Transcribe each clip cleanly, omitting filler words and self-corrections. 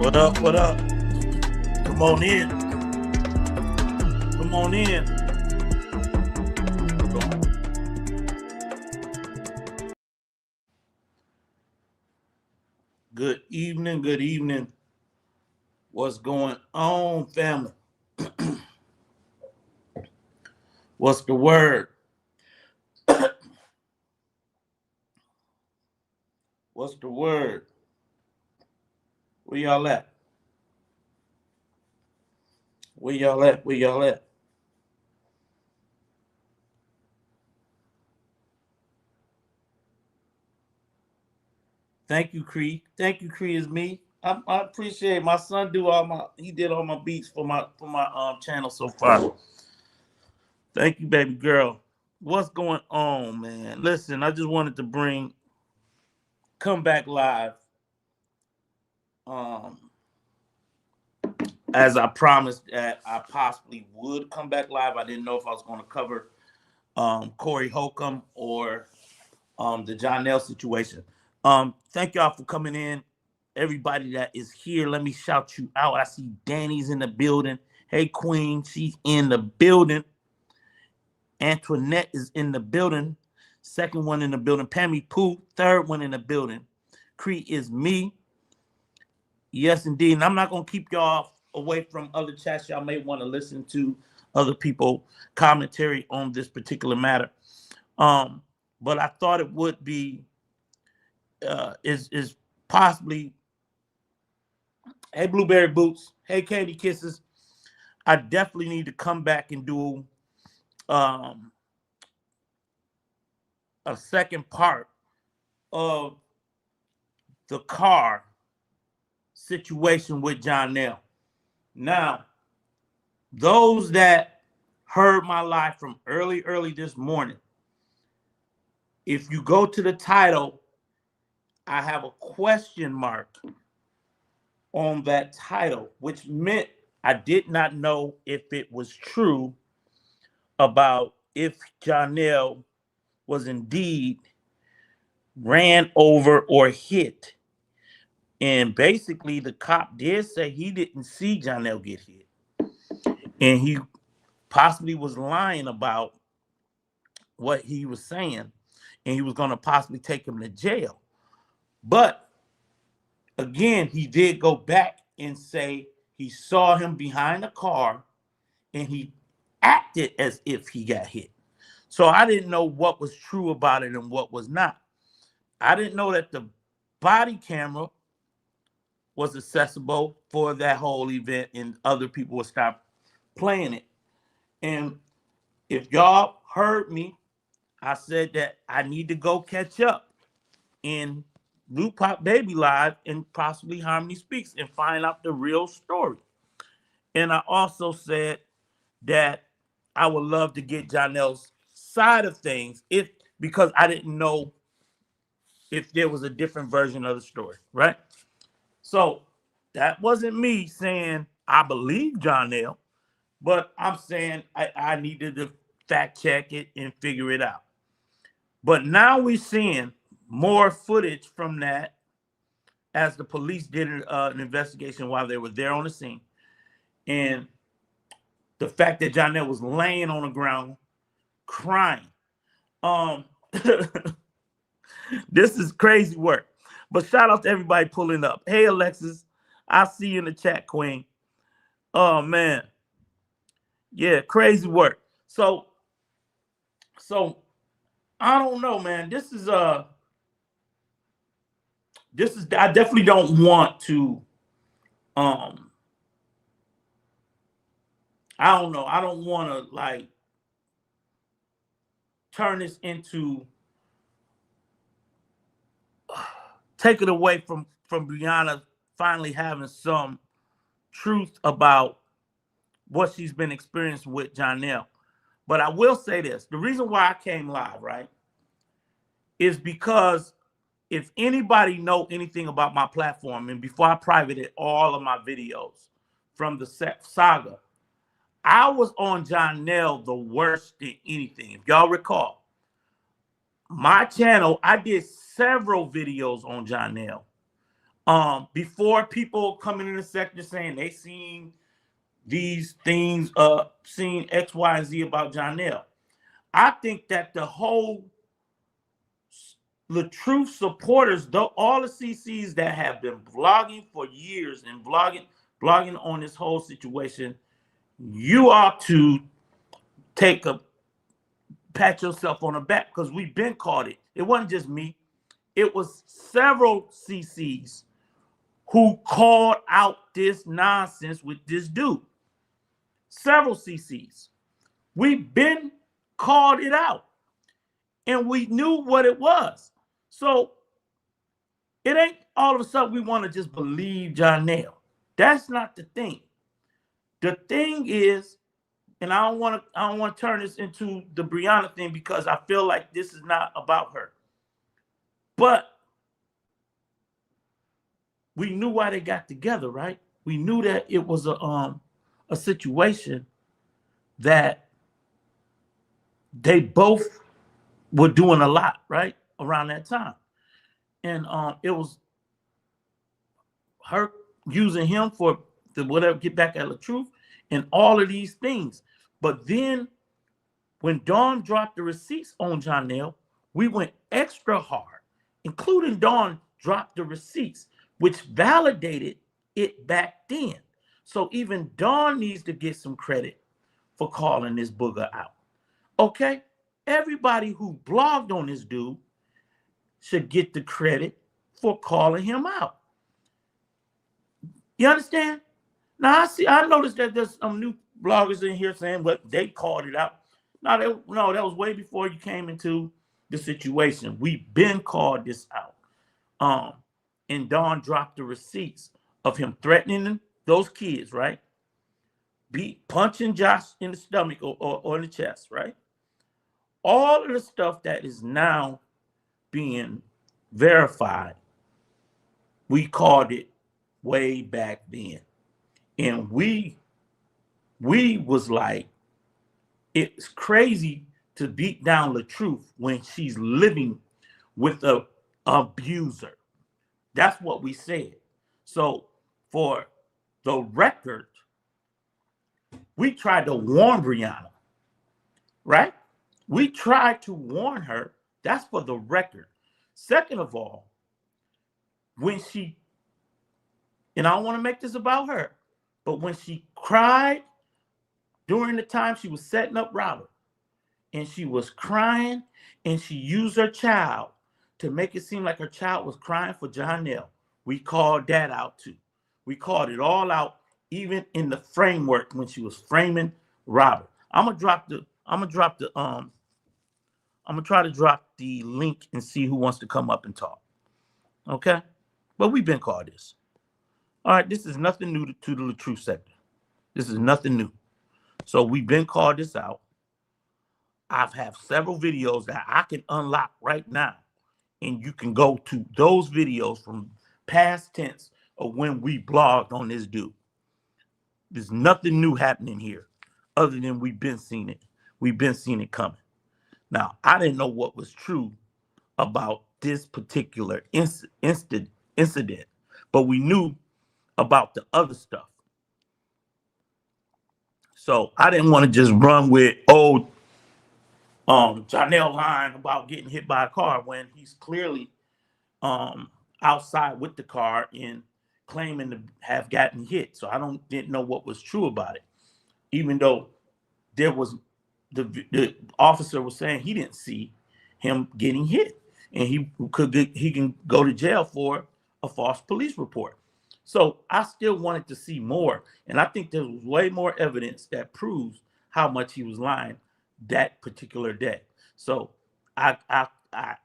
What up? What up? Come on in. Come on in. Good evening. Good evening. What's going on, family? What's the word? What's the word? Where y'all at? Where y'all at? Where y'all at? Thank you, Cree. Thank you, Cree is me. I appreciate it. My son did all my beats for my channel so far. Thank you, baby girl. What's going on, man? Listen, I just wanted to come back live. As I promised that I possibly would come back live. I didn't know if I was going to cover Corey Holcomb or the Johnell situation. Thank y'all for coming in. Everybody that is here, let me shout you out. I see Danny's in the building. Hey, Queen, she's in the building. Antoinette is in the building. Second one in the building. Pammy Pooh, third one in the building. Cree is me. Yes, indeed. And I'm not going to keep y'all away from other chats. Y'all may want to listen to other people commentary on this particular matter. But I thought it would be is possibly, hey, Blueberry Boots, hey, Candy Kisses. I definitely need to come back and do a second part of the car situation with Johnell. Now, those that heard my live from early this morning, if you go to the title, I have a question mark on that title, which meant I did not know if it was true about if Johnell was indeed ran over or hit. And basically, the cop did say he didn't see Johnell get hit. And he possibly was lying about what he was saying. And he was going to possibly take him to jail. But again, he did go back and say he saw him behind a car and he acted as if he got hit. So I didn't know what was true about it and what was not. I didn't know that the body camera was accessible for that whole event and other people would stop playing it. And if y'all heard me, I said that I need to go catch up in Blue Pop Baby Live and possibly Harmony Speaks and find out the real story. And I also said that I would love to get Johnell's side of things because I didn't know if there was a different version of the story, right? So that wasn't me saying I believe Johnell, but I'm saying I needed to fact check it and figure it out. But now we're seeing more footage from that as the police did an investigation while they were there on the scene. And the fact that Johnell was laying on the ground crying. This is crazy work. But shout out to everybody pulling up. Hey, Alexis, I see you in the chat, Queen. Oh, man. Yeah, crazy work. So I don't know, man. I definitely don't want to I don't know. I don't want to like turn this into take it away from Brianna finally having some truth about what she's been experiencing with Johnell. But I will say this. The reason why I came live, right, is because if anybody know anything about my platform, and before I privated all of my videos from the saga, I was on Johnell the worst than anything. If y'all recall, my channel, I did several videos on Johnell. Before people coming in the sector saying they seen these things, seen X, Y, and Z about Johnell. I think that the truth supporters, though, all the CCs that have been blogging for years and blogging on this whole situation, you ought to pat yourself on the back, because we've been caught it. It wasn't just me. It was several CCs who called out this nonsense with this dude. Several CCs. We've been called it out, and we knew what it was. So it ain't all of a sudden we want to just believe Johnell. That's not the thing. The thing is, and I don't want to turn this into the Brianna thing, because I feel like this is not about her. But we knew why they got together, right? We knew that it was a situation that they both were doing a lot, right, around that time. And it was her using him for the whatever, get back at the truth and all of these things. But then when Dawn dropped the receipts on Johnell, we went extra hard, including Dawn dropped the receipts, which validated it back then. So even Dawn needs to get some credit for calling this booger out. Okay? Everybody who blogged on this dude should get the credit for calling him out. You understand? Now I noticed that there's some new bloggers in here saying what they called it out. No, that was way before you came into the situation. We've been called this out. And Dawn dropped the receipts of him threatening those kids, right? Punching Josh in the stomach or in the chest, right? All of the stuff that is now being verified, we called it way back then. And we was like, it's crazy to beat down the truth when she's living with an abuser. That's what we said. So for the record, we tried to warn Brianna, right? We tried to warn her. That's for the record. Second of all, when she, and I don't want to make this about her, but when she cried during the time she was setting up Robert, and she was crying, and she used her child to make it seem like her child was crying for Johnell, we called that out too. We called it all out, even in the framework when she was framing Robert. I'm gonna try to drop the link and see who wants to come up and talk. Okay? But we've been called this. All right, this is nothing new to the truth sector. This is nothing new. So we've been called this out. I've have several videos that I can unlock right now, and you can go to those videos from past tense of when we blogged on this dude. There's nothing new happening here other than we've been seeing it. We've been seeing it coming. Now, I didn't know what was true about this particular incident, but we knew about the other stuff. So I didn't want to just run with, Johnell lying about getting hit by a car when he's clearly outside with the car and claiming to have gotten hit. So I didn't know what was true about it, even though there was the officer was saying he didn't see him getting hit, and he can go to jail for a false police report. So I still wanted to see more, and I think there was way more evidence that proves how much he was lying that particular day. So I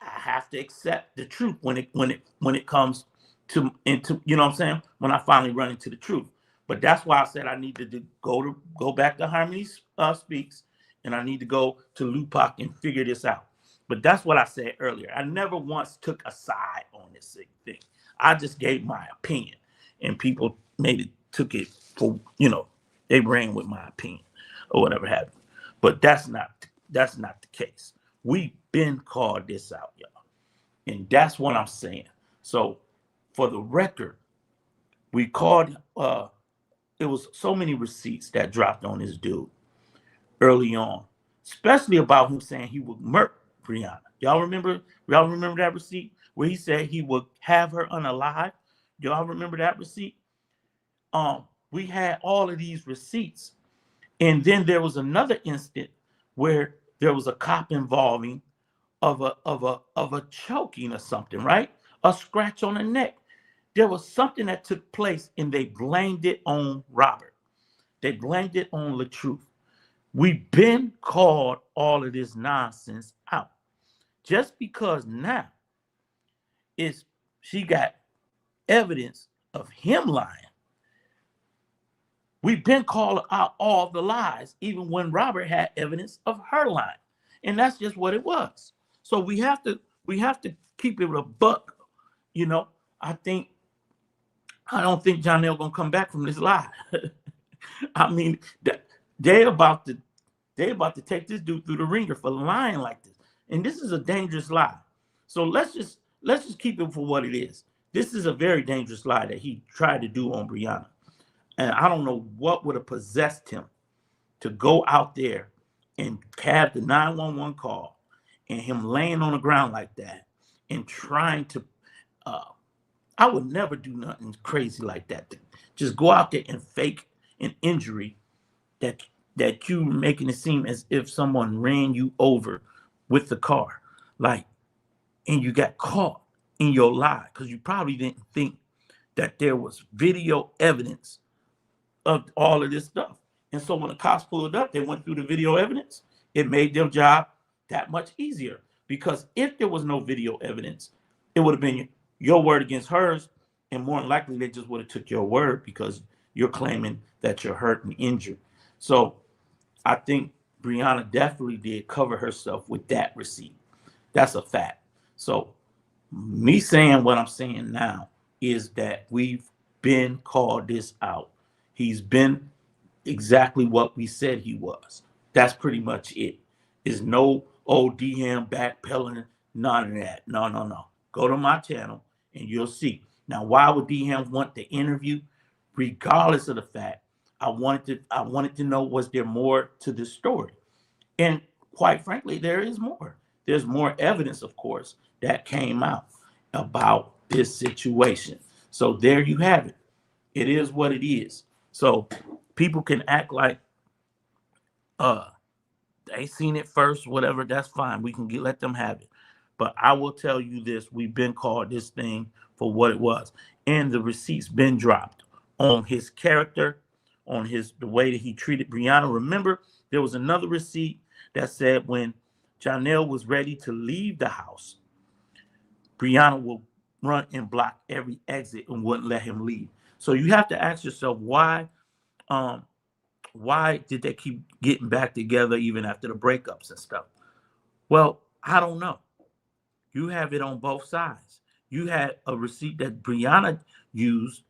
have to accept the truth when it comes to into, you know what I'm saying, when I finally run into the truth. But that's why I said I needed to go back to Harmony Speaks, and I need to go to Lupac and figure this out. But that's what I said earlier. I never once took a side on this thing. I just gave my opinion, and people took it for, they ran with my opinion or whatever happened. But that's not the case. We've been called this out, y'all. And that's what I'm saying. So for the record, We called, it was so many receipts that dropped on this dude early on, especially about him saying he would murk Brianna. Y'all remember that receipt where he said he would have her unalive? Y'all remember that receipt? We had all of these receipts. And then there was another instant where there was a cop involving of a choking or something, right? A scratch on the neck. There was something that took place and they blamed it on Robert. They blamed it on LaTruth. We've been called all of this nonsense out. Just because now she got evidence of him lying. We've been calling out all the lies, even when Robert had evidence of her lying. And that's just what it was. So we have to keep it a buck. You know, I don't think Johnell gonna come back from this lie. I mean, they about to take this dude through the ringer for lying like this. And this is a dangerous lie. So let's just keep it for what it is. This is a very dangerous lie that he tried to do on Brianna. And I don't know what would have possessed him to go out there and have the 911 call and him laying on the ground like that and trying to, I would never do nothing crazy like that. Just go out there and fake an injury that you making it seem as if someone ran you over with the car. Like, and you got caught in your lie because you probably didn't think that there was video evidence of all of this stuff. And so when the cops pulled up, they went through the video evidence. It made their job that much easier, because if there was no video evidence, it would have been your word against hers, and more than likely they just would have took your word because you're claiming that you're hurt and injured. So I think Brianna definitely did cover herself with that receipt. That's a fact. So me saying what I'm saying now is that we've been called this out. He's been exactly what we said he was. That's pretty much it. There's no DM backpedaling, none of that. No. Go to my channel and you'll see. Now, why would DM want the interview? Regardless of the fact, I wanted to know, was there more to this story? And quite frankly, there is more. There's more evidence, of course, that came out about this situation. So there you have it. It is what it is. So people can act like they seen it first, whatever, that's fine. We can let them have it. But I will tell you this, we've been called this thing for what it was. And the receipts been dropped on his character, on the way that he treated Brianna. Remember, there was another receipt that said when Johnell was ready to leave the house, Brianna will run and block every exit and wouldn't let him leave. So you have to ask yourself, why did they keep getting back together even after the breakups and stuff? Well, I don't know. You have it on both sides. You had a receipt that Brianna used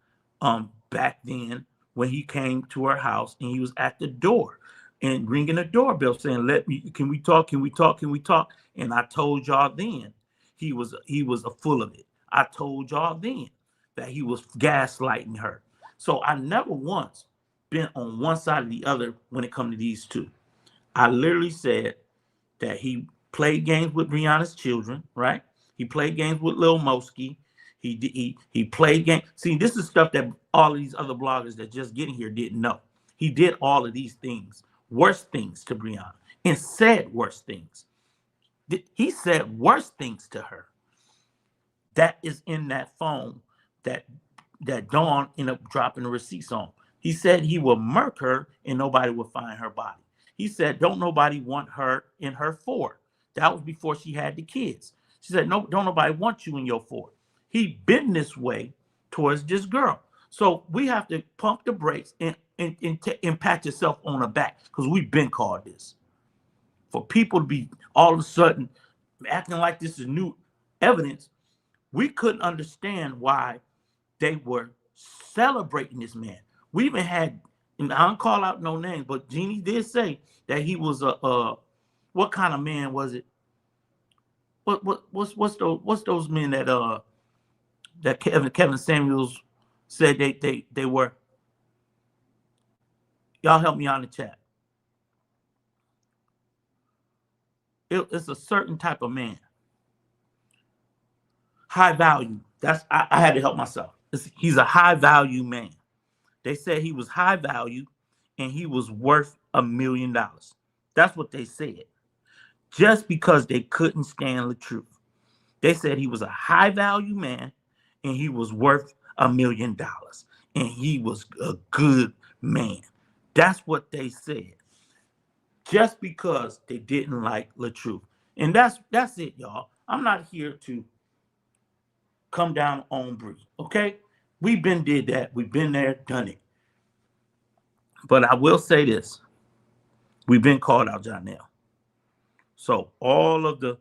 back then when he came to her house and he was at the door and ringing the doorbell saying, can we talk? And I told y'all then he was a full of it. I told y'all then that he was gaslighting her. So I never once been on one side or the other when it comes to these two. I literally said that he played games with Brianna's children, right? He played games with Lil Mosky. He played games. See, this is stuff that all of these other bloggers that just getting here didn't know. He did all of these things, worse things to Brianna, and said worse things. He said worse things to her. That is in that phone that Dawn ended up dropping the receipts on. He said he would murk her and nobody would find her body. He said, don't nobody want her in her fort. That was before she had the kids. She said, no, don't nobody want you in your fort. He been this way towards this girl. So we have to pump the brakes and pat yourself on the back, because we've been called this. For people to be all of a sudden acting like this is new evidence, we couldn't understand why they were celebrating this man. We even had, and I don't call out no names, but Jeannie did say that he was what kind of man was it? What's those men that Kevin Samuels said they were. Y'all help me out in the chat. It's a certain type of man. High value. I had to help myself. He's a high value man. They said he was high value and he was worth $1 million. That's what they said. Just because they couldn't stand the truth. They said he was a high value man and he was worth $1 million. And he was a good man. That's what they said. Just because they didn't like the truth. And that's it, y'all. I'm not here to come down on Bree, okay? We've been did that. We've been there, done it. But I will say this. We've been called out, Johnell. So all of the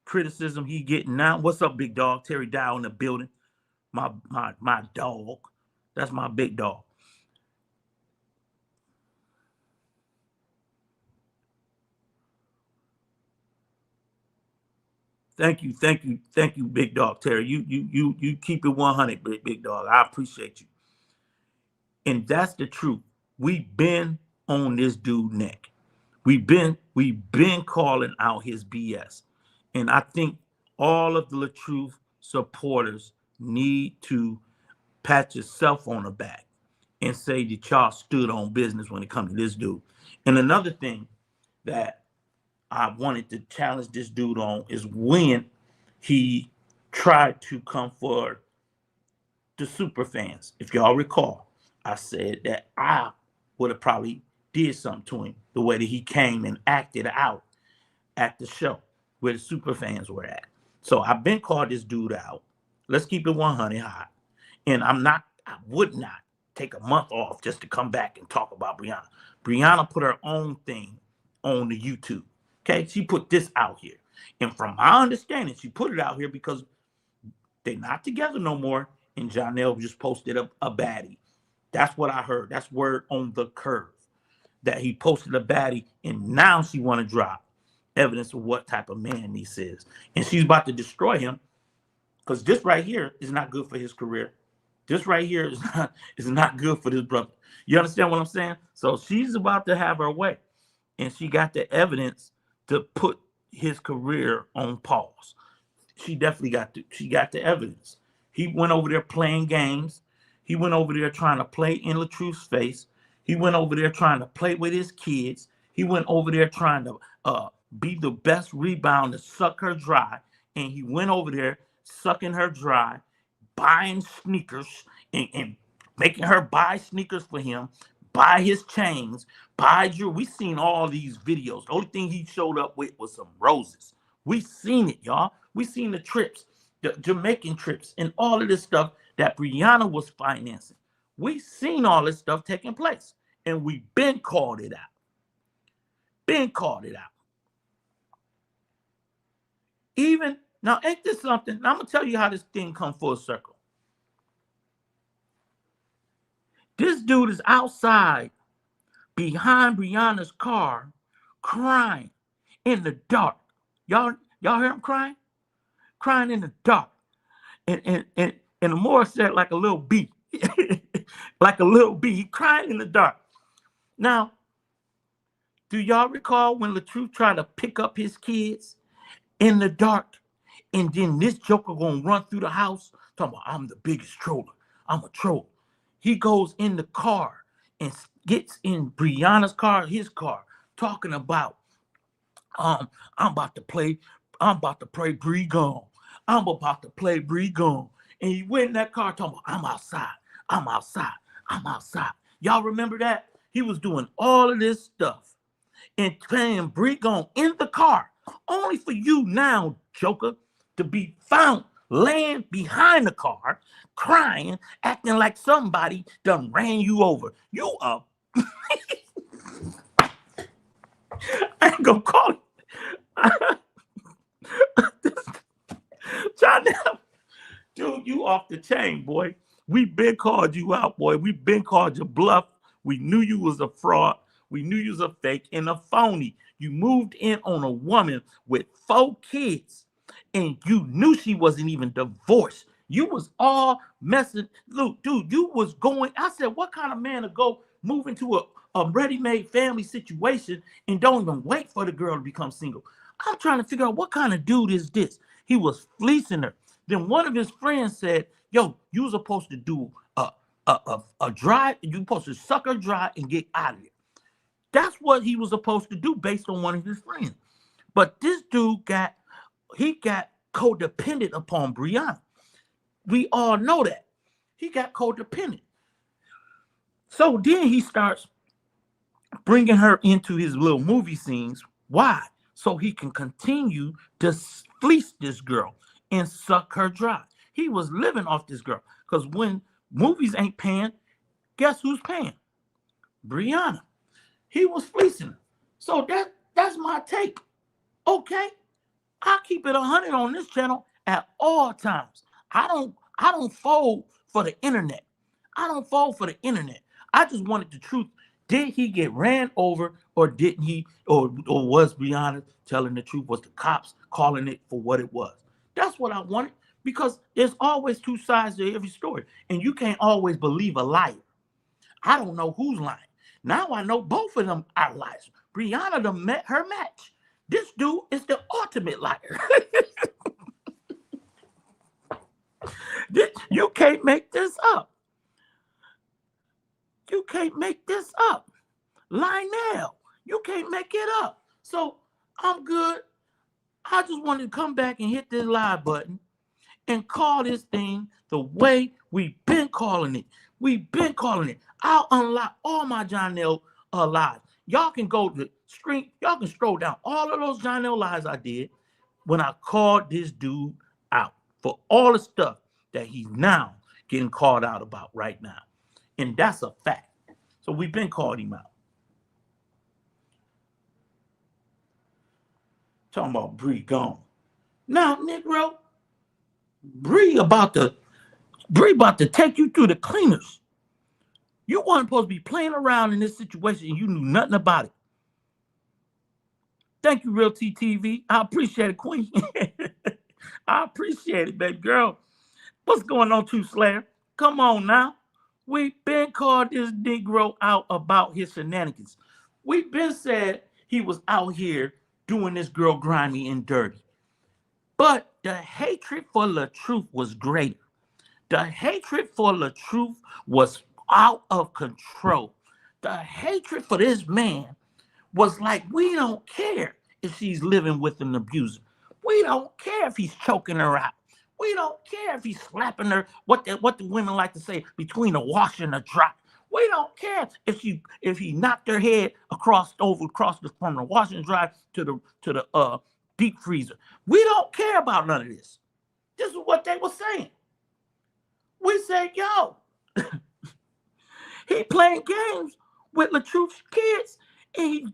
criticism he getting now, what's up, big dog? Terry Dow in the building. My dog. That's my big dog. Thank you, big dog Terry. You keep it 100, big dog. I appreciate you. And that's the truth. We've been on this dude neck. We've been calling out his BS. And I think all of the truth supporters need to pat yourself on the back and say that y'all stood on business when it comes to this dude. And another thing that I wanted to challenge this dude on is when he tried to come for the super fans. If y'all recall, I said that I would have probably did something to him the way that he came and acted out at the show where the super fans were at. So I've been called this dude out. Let's keep it 100 hot. And I would not take a month off just to come back and talk about Brianna. Brianna put her own thing on the YouTube. Okay, she put this out here. And from my understanding, she put it out here because they're not together no more. And Johnell just posted a baddie. That's what I heard. That's word on the curve. That he posted a baddie, and now she want to drop evidence of what type of man this is. And she's about to destroy him because this right here is not good for his career. This right here is not good for this brother. You understand what I'm saying? So she's about to have her way. And she got the evidence to put his career on pause. She definitely got the evidence. He went over there playing games. He went over there trying to play in LaTruth's face. He went over there trying to play with his kids. He went over there trying to be the best rebound to suck her dry. And he went over there sucking her dry, buying sneakers and making her buy sneakers for him, buy his chains, buy jewelry. We seen all these videos. The only thing he showed up with was some roses. We seen it, y'all. We seen the trips, the Jamaican trips, and all of this stuff that Brianna was financing. We seen all this stuff taking place, and we been called it out. Been called it out. Even now, ain't this something? I'm gonna tell you how this thing come full circle. This dude is outside behind Brianna's car crying in the dark. Y'all hear him crying? Crying in the dark. And the more said like a little bee. Like a little bee. He crying in the dark. Now, do y'all recall when LaTruth tried to pick up his kids in the dark? And then this joker gonna run through the house talking about, I'm the biggest troller. I'm a troll. He goes in the car and gets in Brianna's car, his car, talking about, I'm about to play Bree Gone. I'm about to play Bree Gone. And he went in that car talking about, I'm outside. Y'all remember that? He was doing all of this stuff and playing Bree Gone in the car, only for you now, joker, to be found laying behind the car, crying, acting like somebody done ran you over. You are. I ain't gonna call it. Johnell, dude, you off the chain, boy. We been called you out, boy. We been called you bluff. We knew you was a fraud. We knew you was a fake and a phony. You moved in on a woman with 4 kids. And you knew she wasn't even divorced. You was all messing. Look, dude, you was going. I said, what kind of man to go move into a ready-made family situation and don't even wait for the girl to become single? I'm trying to figure out what kind of dude is this. He was fleecing her. Then one of his friends said, yo, you was supposed to do a dry, you supposed to suck her dry and get out of it. That's what he was supposed to do based on one of his friends. But this dude got codependent upon Brianna. We all know that. He got codependent. So then he starts bringing her into his little movie scenes. Why? So he can continue to fleece this girl and suck her dry. He was living off this girl. Because when movies ain't paying, guess who's paying? Brianna. He was fleecing her. So that's my take. Okay? I keep it 100 on this channel at all times. I don't fold for the internet. I don't fold for the internet. I just wanted the truth. Did he get ran over, or didn't he, or was Brianna telling the truth? Was the cops calling it for what it was? That's what I wanted, because there's always two sides to every story, and you can't always believe a liar. I don't know who's lying. Now I know both of them are liars. Brianna done met her match. This dude is the ultimate liar. You can't make this up. You can't make this up. Lionel, you can't make it up. So I'm good. I just wanted to come back and hit this live button and call this thing the way we've been calling it. We've been calling it. I'll unlock all my Johnell lives. Y'all can go to screen. Y'all can scroll down all of those Johnell lives I did when I called this dude out for all the stuff that he's now getting called out about right now. And that's a fact. So we've been calling him out. Talking about Bree gone. Now, Negro, Bree about to take you through the cleaners. You weren't supposed to be playing around in this situation and you knew nothing about it. Thank you, Real TTV. I appreciate it, Queen. I appreciate it, baby girl. What's going on, True Slayer? Come on now. We've been called this Negro out about his shenanigans. We've been said he was out here doing this girl grimy and dirty. But the hatred for LaTruth was greater. The hatred for LaTruth was out of control. The hatred for this man was like, we don't care if she's living with an abuser. We don't care if he's choking her out. We don't care if he's slapping her, what the women like to say, between a wash and a dry. We don't care if he knocked her head across from the wash and dry to the deep freezer. We don't care about none of this. This is what they were saying. We said, yo, he playing games with LaTruth's kids, and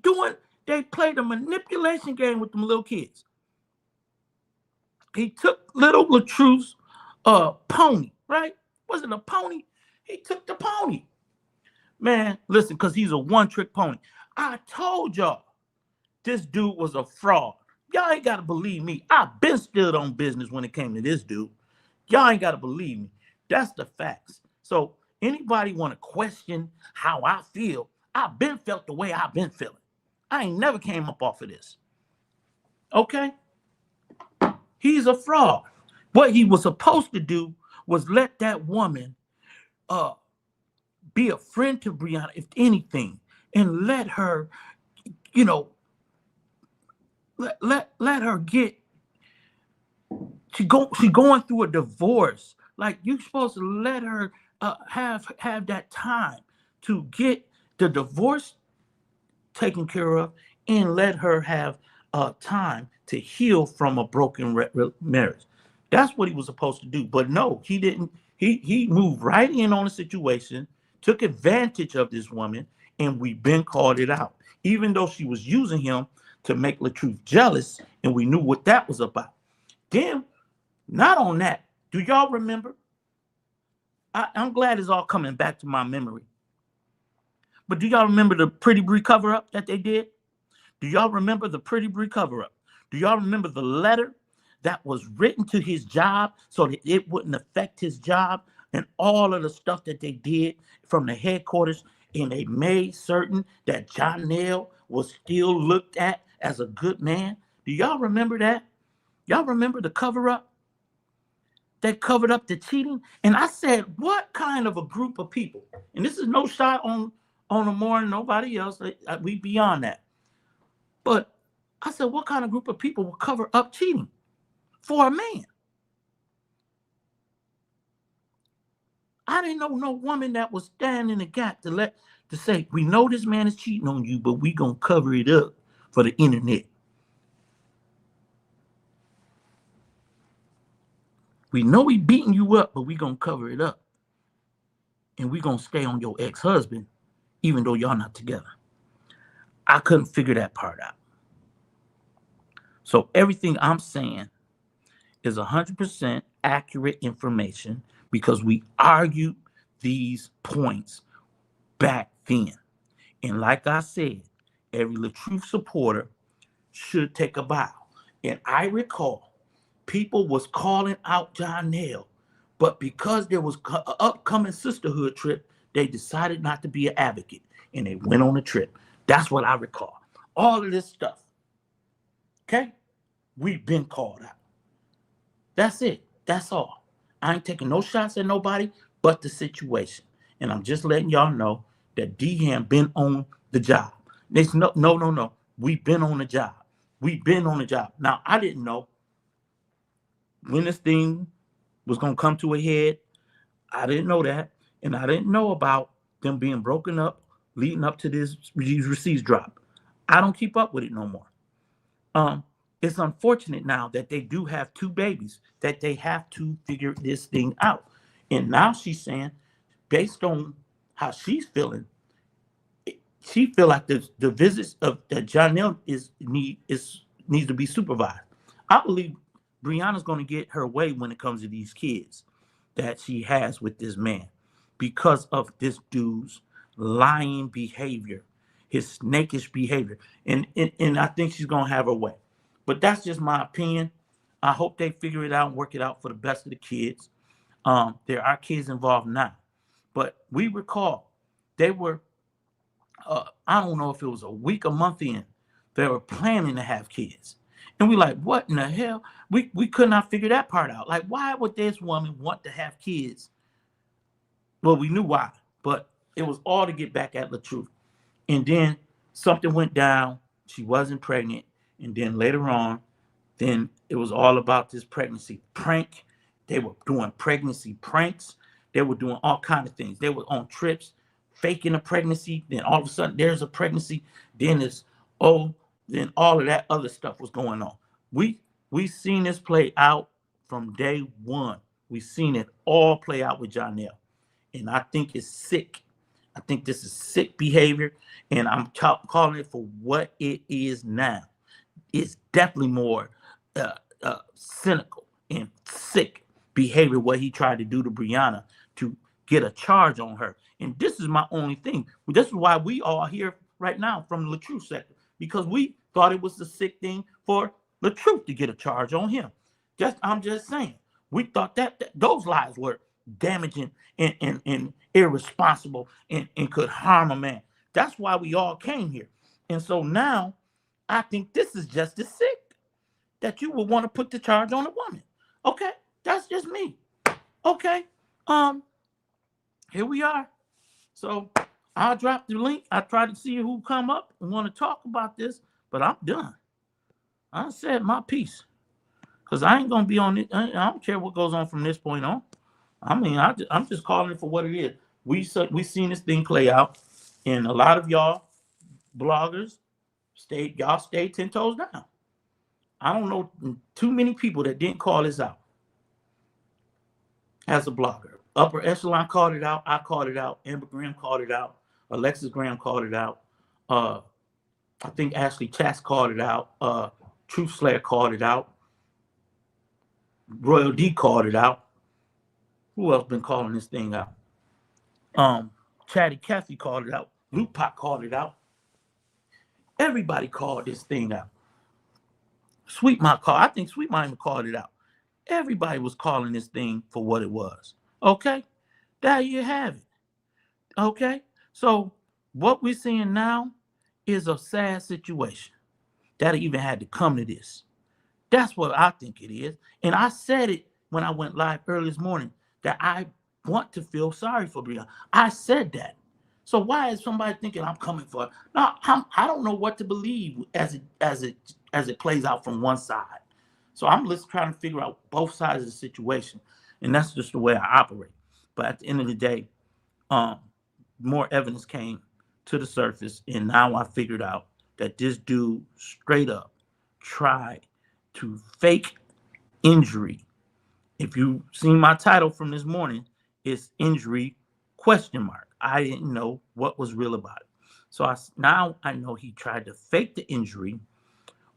they played a manipulation game with them little kids. He took little LaTruth's pony, right? Was it a pony? He took the pony. Man, listen, because he's a one-trick pony. I told y'all this dude was a fraud. Y'all ain't got to believe me. I've been still on business when it came to this dude. Y'all ain't got to believe me. That's the facts. So anybody want to question how I feel, I've been felt the way I've been feeling. I ain't never came up off of this. Okay? He's a fraud. What he was supposed to do was let that woman be a friend to Brianna, if anything, and let her, let her get. She going through a divorce. Like, you're supposed to let her have that time to get the divorce taken care of, and let her have time to heal from a broken marriage. That's what he was supposed to do. But no, he didn't. He moved right in on the situation, took advantage of this woman, and we've been called it out. Even though she was using him to make LaTruth jealous, and we knew what that was about. Then, not on that, do y'all remember? I'm glad it's all coming back to my memory. But do y'all remember the Pretty Bree cover-up that they did? Do y'all remember the Pretty Bree cover-up? Do y'all remember the letter that was written to his job so that it wouldn't affect his job, and all of the stuff that they did from the headquarters, and they made certain that Johnell was still looked at as a good man. Do y'all remember that? Y'all remember the cover-up? They covered up the cheating. And I said, what kind of a group of people? And this is no shot on Amore and nobody else. We beyond that. But I said, what kind of group of people will cover up cheating for a man? I didn't know no woman that was standing in the gap to say, we know this man is cheating on you, but we gonna cover it up for the internet. We know he beating you up, but we gonna cover it up. And we gonna stay on your ex-husband, even though y'all not together. I couldn't figure that part out. So everything I'm saying is 100% accurate information because we argued these points back then. And like I said, every LaTruth supporter should take a bow. And I recall people was calling out Johnell, but because there was an upcoming sisterhood trip, they decided not to be an advocate and they went on a trip. That's what I recall. All of this stuff. Okay? We've been called out. That's it. That's all. I ain't taking no shots at nobody but the situation. And I'm just letting y'all know that D-Ham been on the job. There's no. We've been on the job. We've been on the job. Now, I didn't know when this thing was going to come to a head. I didn't know that. And I didn't know about them being broken up leading up to these receipts drop. I don't keep up with it no more. It's unfortunate now that they do have 2 babies, that they have to figure this thing out. And now she's saying, based on how she's feeling, she feel like the visits of that Johnell needs to be supervised. I believe Brianna's going to get her way when it comes to these kids that she has with this man because of this dude's lying behavior, his snakish behavior. And I think she's going to have her way. But that's just my opinion. I hope they figure it out and work it out for the best of the kids. There are kids involved now. But we recall they were, I don't know if it was a week, a month in, they were planning to have kids. And we like, what in the hell? We could not figure that part out. Like, why would this woman want to have kids? Well, we knew why, but it was all to get back at LaTruth. And then something went down. She wasn't pregnant. And then later on, then it was all about this pregnancy prank. They were doing pregnancy pranks. They were doing all kinds of things. They were on trips, faking a pregnancy. Then all of a sudden, there's a pregnancy. Then then all of that other stuff was going on. We seen this play out from day one. We seen it all play out with Johnell. And I think it's sick. I think this is sick behavior. And I'm calling it for what it is now. It's definitely more cynical and sick behavior, what he tried to do to Brianna to get a charge on her. And this is my only thing. This is why we are here right now from the LaTruth sector, because we thought it was the sick thing for LaTruth to get a charge on him. I'm just saying. We thought that those lies were damaging and irresponsible and could harm a man. That's why we all came here. And so now I think this is just as sick that you would want to put the charge on a woman. Okay, that's just me. Okay, here we are. So I'll drop the link. I try to see who come up and want to talk about this, but I'm done. I said my piece because I ain't gonna be on it. I don't care what goes on from this point on. I mean, I'm just calling it for what it is. We seen this thing play out, and a lot of y'all bloggers stayed 10 toes down. I don't know too many people that didn't call this out as a blogger. Upper Echelon called it out. I called it out. Amber Graham called it out. Alexis Graham called it out. I think Ashley Chats called it out. Truth Slayer called it out. Royal D called it out. Who else been calling this thing out? Chatty Cathy called it out. Luke Pot called it out. Everybody called this thing out. Sweet might call. I think Sweet might even called it out. Everybody was calling this thing for what it was. Okay, there you have it. Okay, so what we're seeing now is a sad situation that even had to come to this. That's what I think it is. And I said it when I went live early this morning that I want to feel sorry for Brianna. I said that. So why is somebody thinking I'm coming for it? No, I don't know what to believe as it plays out from one side. So I'm just trying to figure out both sides of the situation, and that's just the way I operate. But at the end of the day, um, more evidence came to the surface, and now I figured out that this dude straight up tried to fake injury. If you seen my title from this morning, it's injury question mark. I didn't know what was real about it. So now I know he tried to fake the injury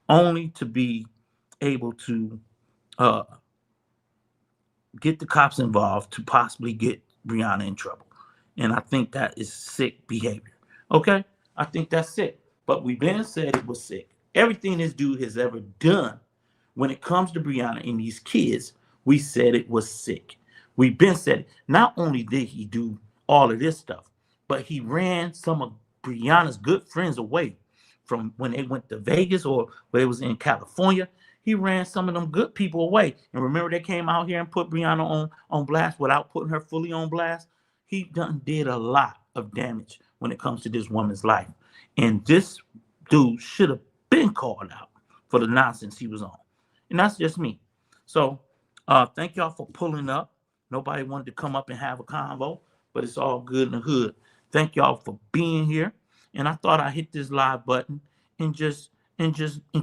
only to be able to uh, get the cops involved to possibly get Brianna in trouble. And I think that is sick behavior. Okay? I think that's sick. But we've been said it was sick. Everything this dude has ever done when it comes to Brianna and these kids, we said it was sick. We've been said it. Not only did he do all of this stuff, but he ran some of Brianna's good friends away from when they went to Vegas or when it was in California. He ran some of them good people away. And remember, they came out here and put Brianna on blast without putting her fully on blast. He did a lot of damage when it comes to this woman's life. And this dude should have been called out for the nonsense he was on. And that's just me. So thank y'all for pulling up. Nobody wanted to come up and have a convo, but it's all good in the hood. Thank y'all for being here. And I thought I'd hit this live button and just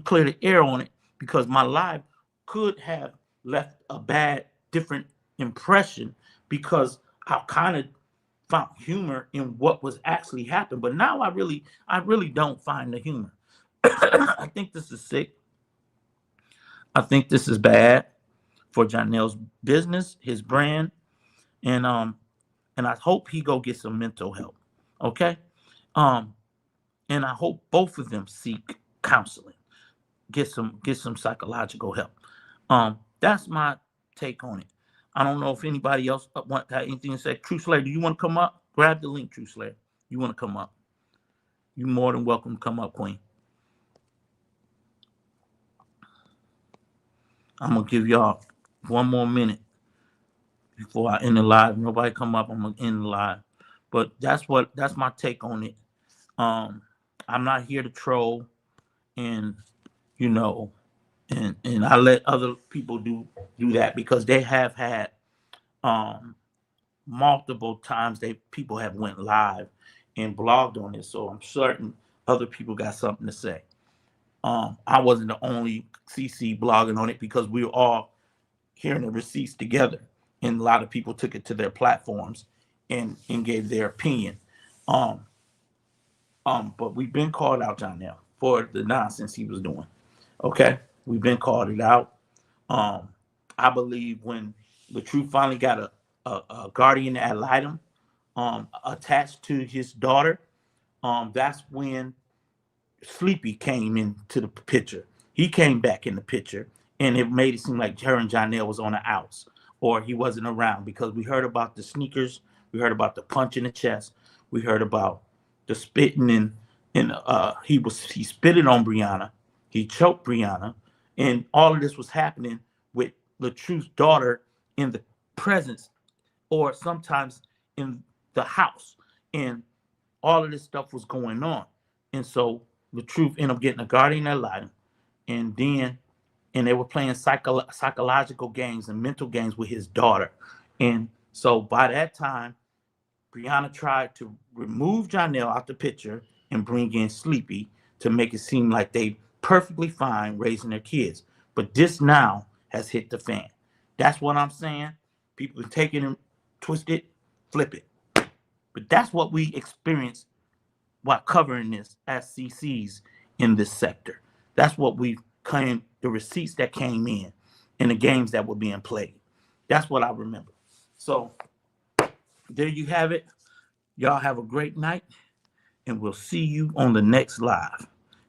clear the air on it, because my live could have left a bad, different impression, because I kind of found humor in what was actually happening. But now I really don't find the humor. I think this is sick. I think this is bad for Johnell's business, his brand, and I hope he go get some mental help. Okay, and I hope both of them seek counseling, get some psychological help. That's my take on it. I don't know if anybody else got anything to say. True Slayer, do you want to come up? Grab the link, True Slayer. You want to come up? You're more than welcome to come up, Queen. I'm gonna give y'all one more minute before I end the live. Nobody come up, I'm gonna end the live. But that's my take on it. I'm not here to troll, and and I let other people do that, because they have had multiple times people have went live and blogged on this. So I'm certain other people got something to say. I wasn't the only CC blogging on it, because we were all hearing the receipts together, and a lot of people took it to their platforms and gave their opinion. But we've been called out, Johnell, for the nonsense he was doing. Okay, we've been called it out. I believe when the truth finally got a guardian ad litem attached to his daughter, that's when Sleepy came into the picture. He came back in the picture, and it made it seem like her and Johnell was on the outs, or he wasn't around, because we heard about the sneakers, we heard about the punch in the chest, we heard about the spitting he spitted on Brianna, he choked Brianna, and all of this was happening with LaTruth's daughter in the presence, or sometimes in the house, and all of this stuff was going on. And so the truth ended up getting a guardian ad litem, and they were playing psychological games and mental games with his daughter. And so by that time, Brianna tried to remove Johnell out the picture and bring in Sleepy to make it seem like they perfectly fine raising their kids. But this now has hit the fan. That's what I'm saying. People can take it and twist it, flip it. But that's what we experienced while covering this as CCs in this sector. That's what we claimed, the receipts that came in and the games that were being played. That's what I remember. So there you have it. Y'all have a great night, and we'll see you on the next live.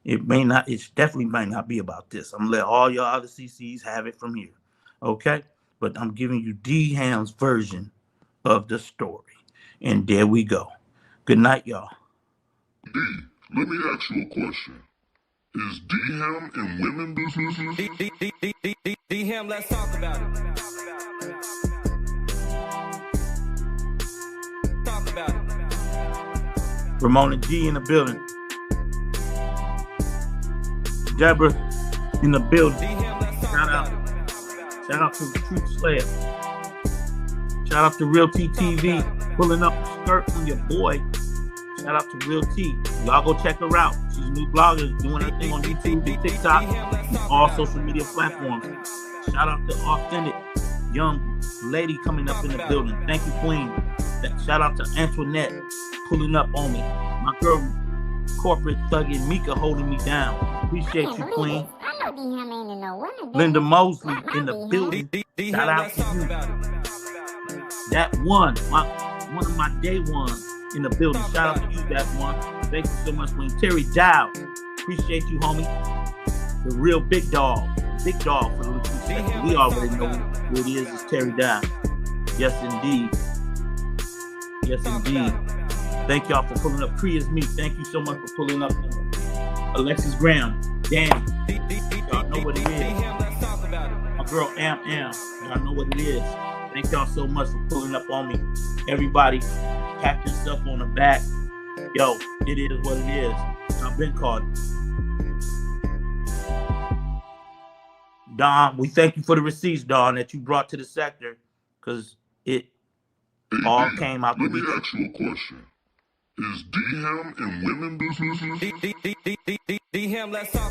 It may not, it definitely might not be about this. I'm gonna let all your other CCs have it from here. Okay? But I'm giving you D Ham's version of the story. And there we go. Good night, y'all. D, let me ask you a question. Is D Ham in women businesses? D Ham, let's talk about it. Talk about it. Ramona G in the building. Deborah in the building. Shout out. Shout out to the Truth Slayer. Shout out to Real T TV pulling up the skirt on your boy. Shout out to Real T. Y'all go check her out. She's a new blogger doing her thing on YouTube and TikTok and all social media platforms. Shout out to Authentic Young Lady coming up in the building. Thank you, Queen. Shout out to Antoinette pulling up on me. My girl, Corporate Thuggin' Mika holding me down. Appreciate you, Queen. Linda Mosley in the building. Shout out to you. That one of my day ones in the building. Shout out to you, that one. Thank you so much, Queen. Terry Dow. Appreciate you, homie. The real big dog. Big dog for the little sector. We already know who it is. It's Terry Dow. Yes, indeed. Yes, indeed. Thank y'all for pulling up. Cree is me. Thank you so much for pulling up. Alexis Graham. Damn. Y'all know what it is. My girl Am. Y'all know what it is. Thank y'all so much for pulling up on me. Everybody, pat yourself on the back. Yo, it is what it is. I've been caught. Don, we thank you for the receipts, Don, that you brought to the sector, because it all came out. Let me ask you a question. Is D Ham in women businesses? D Ham, let's talk.